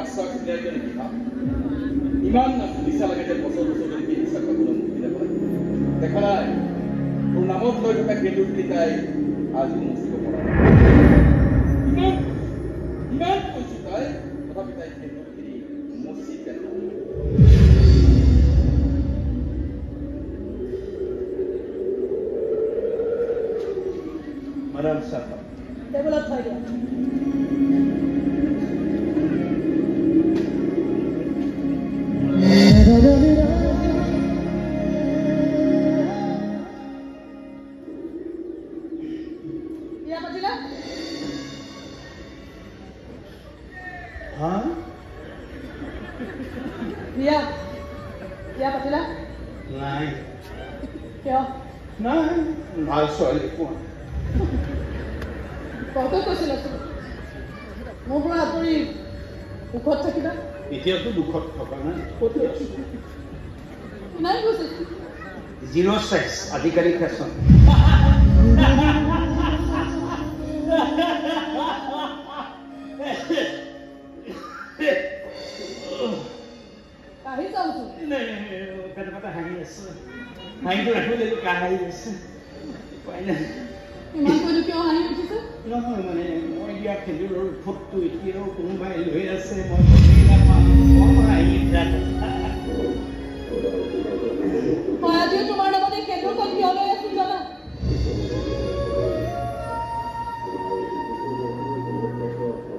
আশ্বাস দিয়াই নেকি ভাব ইমান নিচা লাগে যে বছৰ বছৰ ধৰি বিশ্বাস কৰিবলৈ মুক্তি নাপায় দেখা নাই তোৰ নামত লৈ থকা কেন্দুটি তাই আজি মুচিব পৰা নাই ইমান কৈছো তাই তথাপি তাই কেন্দুটি মুচি পেলায় Madam Sarkar. Develop idea. Ya Patila? Huh? Ya. Ya Patila? Nahin. Kya? Nahin. Mahal soal ko. কত কৈছিল মোৰ পৰা আপুনি দুখত থাকিবা এতিয়াতো দুখত থকা নাই কত আছো নাই কৈছিল 06 আধিকাৰিক ফেশ্বন কাহি যাওঁছো নাই কথা হাঁহি আছে হাঁহিটো ৰাখিবলৈ কাহি আছে উপায় নাই ইমান কৈতো কিয় হাঁহি উঠিছে নহয় মানে মই দিয়া খেজুৰৰ ফুটটো এতিয়াও কোনোবাই লৈ আছে মই গমেই নাপাওঁ হাঁহি হয় আজিও তোমাৰ লগত এই খেজুৰখন কিয় লৈ আছো জানা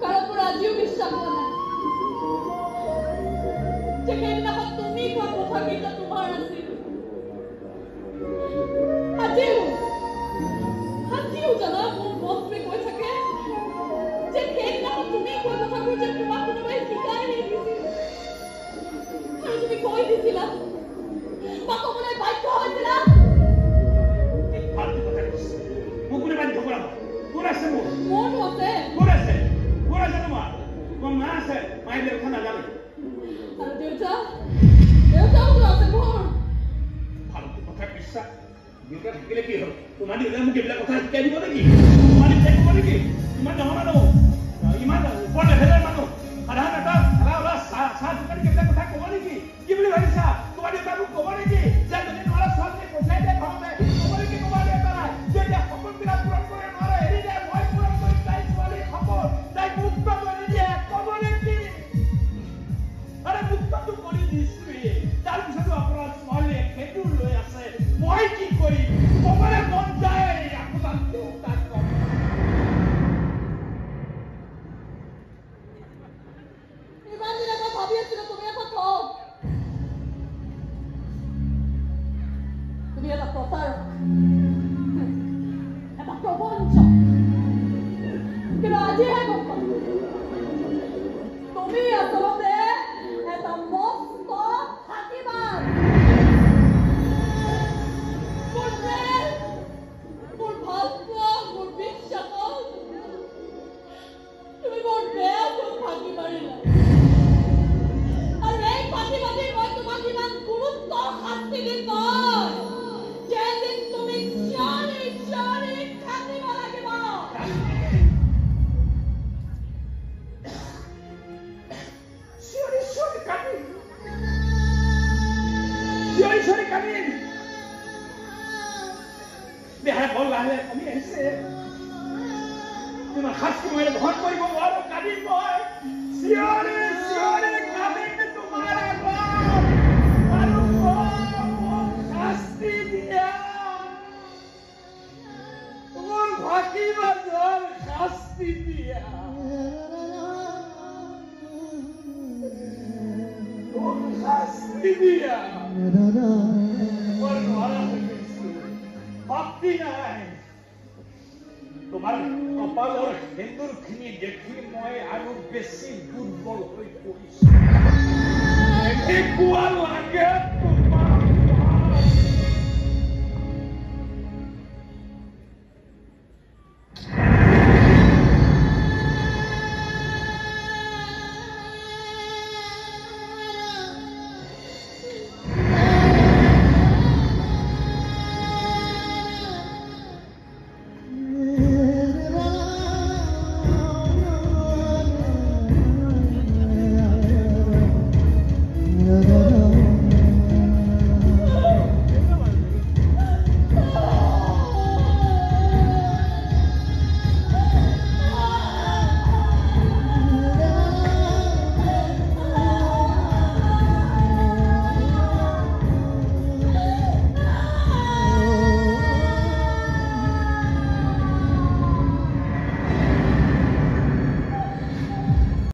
কাৰণ মোৰ আজিও বিশ্বাস হোৱা নাই যে সেইদিনাখন তুমি কোৱা কথাকেইটা তোমাৰ আছিল আজিও জানা মোৰ মনটোৱে কৈ থাকে যে সেইদিনাখন তুমি কোৱা কথাবোৰ যে তোমাক কোনোবাই শিকাই নিদিছিল আৰু তুমি কৈ দিছিলা বা ক'বলৈ বাধ্য হৈছিলা মোক কোনে বাধ্য কৰাব কোন আছে মোৰতো আছে তোমাৰ মা আছে মায়ে দেউতা নাজানে আৰু দেউতাওতো আছে মোৰ ফালতু কথা বিশ্বাস দেউতা থাকিলে কি হ'ল তোমাৰ দেউতাই মোক এইবিলাক কথা শিকাই দিব নেকি তোমাৰ দেউতাই ক'ব নেকি ইমান ডাঙৰ মানুহ ইমান ওপৰ লেভেলৰ মানুহ সাধাৰণ এটা চাহ দোকানী এইবিলাক কথা ক'ব নেকি কি বুলি ভাবিছা তোমাৰ দেউতাই মোক ক'ব নেকি যে যদি নোৱাৰা ছোৱালী পঠিয়াই দিয়ে ঘৰতে ক'ব নেকি তোমাৰ দেউতাই যে এতিয়া সপোনবিলাক পূৰণ কৰিব নোৱাৰে এৰি দে মই পূৰণ কৰিম তাই ছোৱালীৰ সপোন তাই মুক্ত কৰি দিয়ে ক'ব নেকি আৰে মুক্তটো কৰি দিছোৱে তাৰপিছতো আপোনাৰ ছোৱালীয়ে খেজুৰ লৈ আছে মই কি কৰিম ক'বলৈ মন যায় আপোনাৰ দেউতাক ইমান দিনে মই ভাবি আছিলো তুমি এটা ঠগ তুমি এটা প্ৰতাৰক এটা প্ৰবঞ্চক কিন্তু আজিহে গম পালো তুমি আচলতে এটা মস্ত ফাঁকিবাজ মোৰ প্ৰেম মোৰ ভালপোৱা মোৰ বিশ্বাসত তুমি বৰ বেয়াকৈ ফাঁকি মাৰিলা আৰু এই ফাঁকিবাজি মই তোমাক ইমান গুৰুত্ব শাস্তি দিম মই যেদিন তুমি চিঞৰি চিঞৰি কান্দিব লাগিব চিঞৰি কান্দিম দেহাই বল লাহে কমি আহিছে তোমাৰ শাস্তি মই গ্ৰহণ কৰিব নোৱাৰো কান্দিম মই চিঞৰি চিঞৰি কান্দিম তোমাৰ আগত আৰু মোক শাস্তি দিয়া মোৰ ফাঁকিবাজৰ শাস্তি দিয়া শাস্তি দিয়া মোৰ নোৱাৰা হৈ গৈছো শক্তি নাই তোমাৰ কপালৰ সেন্দুৰখিনি দেখি মই আৰু বেছি দুৰ্বল হৈ পৰিছো